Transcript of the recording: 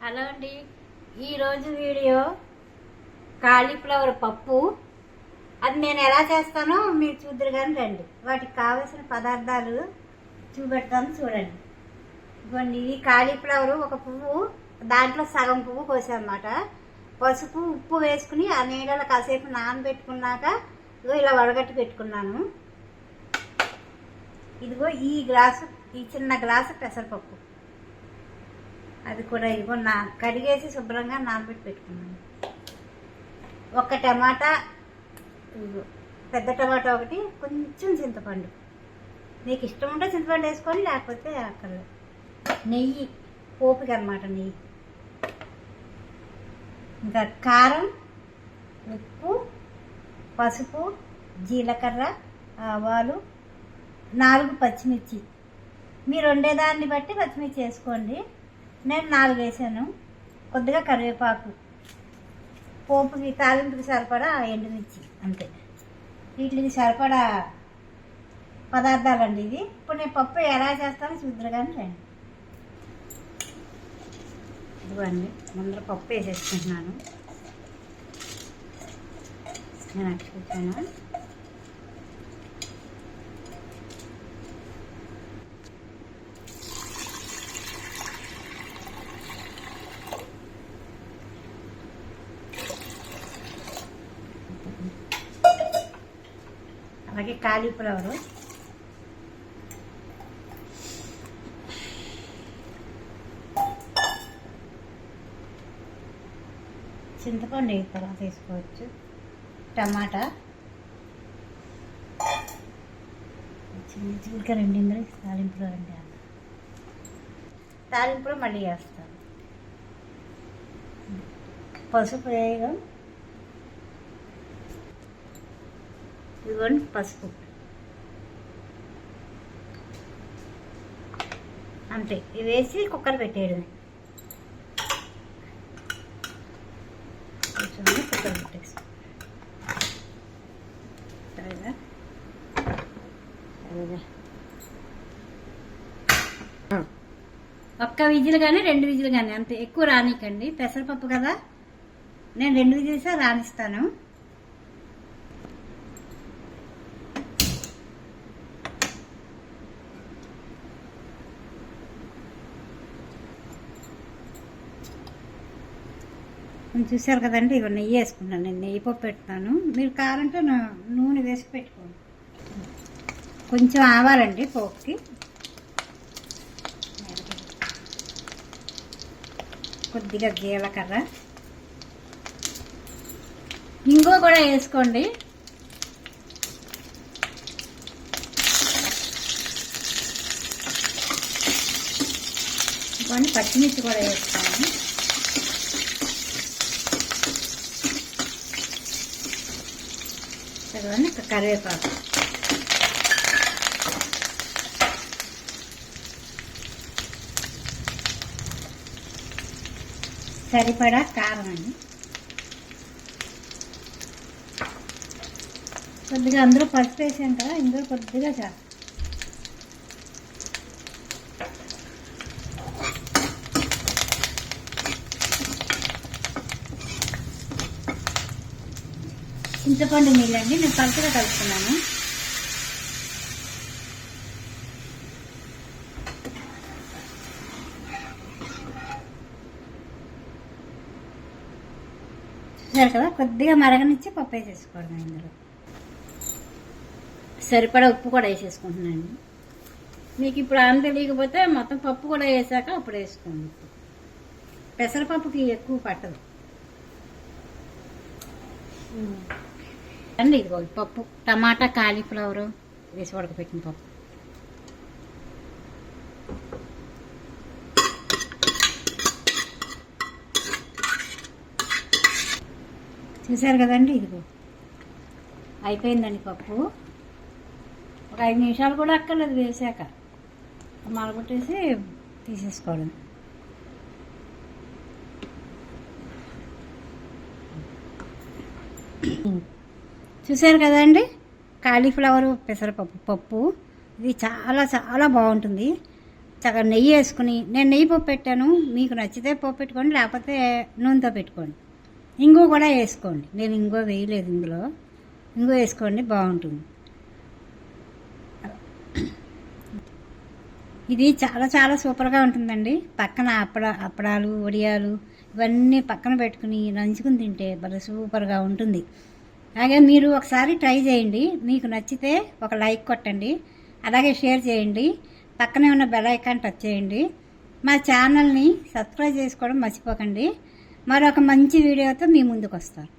Hello అండి, ఈరోజు video cauliflower పప్పు. అది నేను ఎలా చేస్తానో మీరు చూద్దరు కానీ రండి. వాటికి కావలసిన పదార్థాలు చూపెడతాను చూడండి. ఇవ్వండి, ఇది కాలీఫ్లవర్ ఒక పువ్వు, దాంట్లో సగం పువ్వు కోసామన్నమాట. పసుపు ఉప్పు వేసుకుని ఆ నీళ్ళలో కాసేపు నానబెట్టుకున్నాక ఇదిగో ఇలా వడగట్టి పెట్టుకున్నాను. ఇదిగో ఈ చిన్న గ్లాసు పెసరపప్పు, అది కూడా ఇదిగో కడిగేసి శుభ్రంగా నానబెట్టి పెట్టుకున్నాను. ఒక టమాటా, ఇదిగో పెద్ద టమాటా ఒకటి, కొంచెం చింతపండు, మీకు ఇష్టం ఉంటే చింతపండు వేసుకోండి, లేకపోతే అక్కడ నెయ్యి, పోపుకి అన్నమాట నెయ్యి, ఇంకా కారం, ఉప్పు, పసుపు, జీలకర్ర, ఆవాలు, 4 పచ్చిమిర్చి. మీరు వండేదాన్ని బట్టి పచ్చిమిర్చి వేసుకోండి. నేను 4 వేసాను. కొద్దిగా కరివేపాకు, పోపుకి తాలింపుకి సరిపడా ఎండుమిర్చి, అంతే. వీటికి సరిపడా పదార్థాలండి ఇవి. ఇప్పుడు నేను పప్పు ఎలా చేస్తానో చూద్దరు కానీ రండి. ఇదిగోండి, ముందర పప్పు వేసేసుకుంటున్నాను. నేను అట్టుకుంటాను. అలాగే కాలీఫ్లవరు, చింతపండు తర్వాత తీసుకోవచ్చు, టమాటా, చిన్న రెండిందరూ తాలింపులో రండి. తాలింపులో మళ్ళీ వేస్తాను. పసుపు వేయడం, ఇదిగోండి పసుపు, అంతే. ఇవి వేసి కుక్కర్ పెట్టేయడమే. కుక్కర్ పెట్టేసి ఒక్క విజిల్ కానీ 2 విజిల్ కానీ, అంతే. ఎక్కువ రానికండి, పెసరపప్పు కదా. నేను 2 విజిల్స్ రానిస్తాను. చూసారు కదండి, ఇవి నెయ్యి వేసుకుంటాను. నేను నెయ్యి పప్పు పెడతాను. మీరు కావాలంటే నూనె వేసి పెట్టుకోండి. కొంచెం ఆవాలండి పోపుకి, కొద్దిగా జీలకర్ర, ఇంగువ కూడా వేసుకోండి. కొన్ని పచ్చిమిర్చి కూడా వేస్తాను. కరివేపాకు, సరిపడా కారం అండి. కొద్దిగా అందరూ పసుపు వేసాం కదా, ఇందులో కొద్దిగా చేస్తాం. చింతపండు నీళ్ళండి, నేను పలుచగా కలుపుకున్నాను. చూసారు కదా, కొద్దిగా మరగనిచ్చి పప్పు వేసేసుకోవడం. ఇందులో సరిపడా ఉప్పు కూడా వేసేసుకుంటున్నాను. మీకు ఇప్పుడు ఆన్ తెలియకపోతే మొత్తం పప్పు కూడా వేసాక అప్పుడు వేసుకోండి. పెసరపప్పుకి ఎక్కువ పట్టదు అండి. ఇదిగో పప్పు, టమాటా, కాలీఫ్లవర్ వేసి ఉడకపెట్టిన పప్పు. చూసారు కదండి, ఇదిగో అయిపోయిందండి పప్పు. ఒక 5 నిమిషాలు కూడా అక్కర్లేదు, వేసాక మరగొట్టేసి తీసేసుకోవడం. చూసారు కదండి, కాలీఫ్లవర్ పెసరపప్పు పప్పు. ఇది చాలా చాలా బాగుంటుంది. చక్కగా నెయ్యి వేసుకుని, నేను నెయ్యి పోపు పెట్టాను, మీకు నచ్చితే పోపు పెట్టుకోండి, లేకపోతే నూనెతో పెట్టుకోండి. ఇంగువ కూడా వేసుకోండి, నేను ఇంగువ వేయలేదు ఇందులో. ఇంగువ వేసుకోండి, బాగుంటుంది. ఇది చాలా చాలా సూపర్గా ఉంటుందండి. పక్కన అప్పడాలు, వడియాలు ఇవన్నీ పక్కన పెట్టుకుని నంచుకుని తింటే భలే సూపర్గా ఉంటుంది. అలాగే మీరు ఒకసారి ట్రై చేయండి, మీకు నచ్చితే ఒక లైక్ కొట్టండి, అలాగే షేర్ చేయండి, పక్కనే ఉన్న బెల్ ఐకాన్ టచ్ చేయండి. మా ఛానల్ని సబ్స్క్రైబ్ చేసుకోవడం మర్చిపోకండి. మరొక మంచి వీడియోతో మీ ముందుకు వస్తాను.